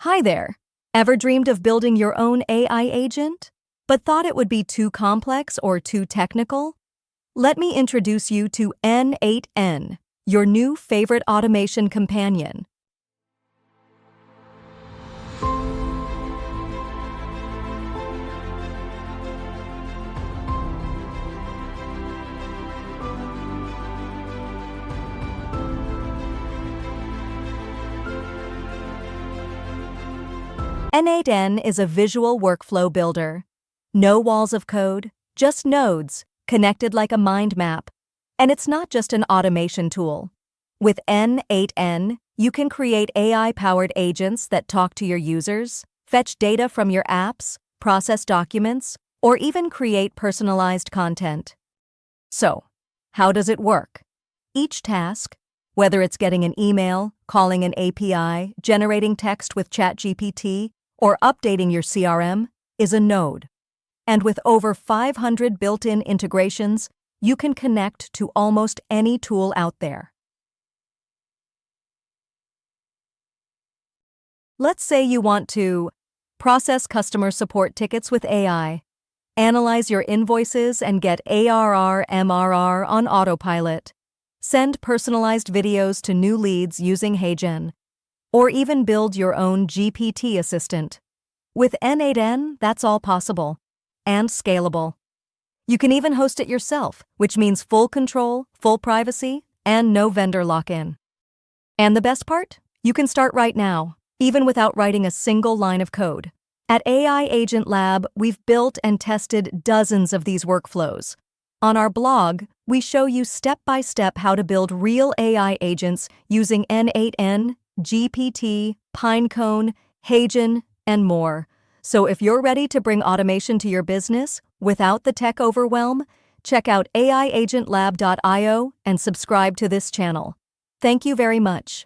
Hi there. Ever dreamed of building your own AI agent, but thought it would be too complex or too technical? Let me introduce you to n8n, your new favorite automation companion. n8n is a visual workflow builder. No walls of code, just nodes, connected like a mind map. And it's not just an automation tool. With n8n, you can create AI-powered agents that talk to your users, fetch data from your apps, process documents, or even create personalized content. So, how does it work? Each task, whether it's getting an email, calling an API, generating text with ChatGPT, or updating your CRM, is a node. And with over 500 built-in integrations, you can connect to almost any tool out there. Let's say you want to process customer support tickets with AI, analyze your invoices and get ARR/MRR on autopilot, send personalized videos to new leads using Heygen, or even build your own GPT assistant. With n8n, that's all possible and scalable. You can even host it yourself, which means full control, full privacy, and no vendor lock-in. And the best part? You can start right now, even without writing a single line of code. At AI Agent Lab, we've built and tested dozens of these workflows. On our blog, we show you step-by-step how to build real AI agents using n8n, GPT, Pinecone, Heygen, and more. So if you're ready to bring automation to your business without the tech overwhelm, check out aiagentlab.io and subscribe to this channel. Thank you very much.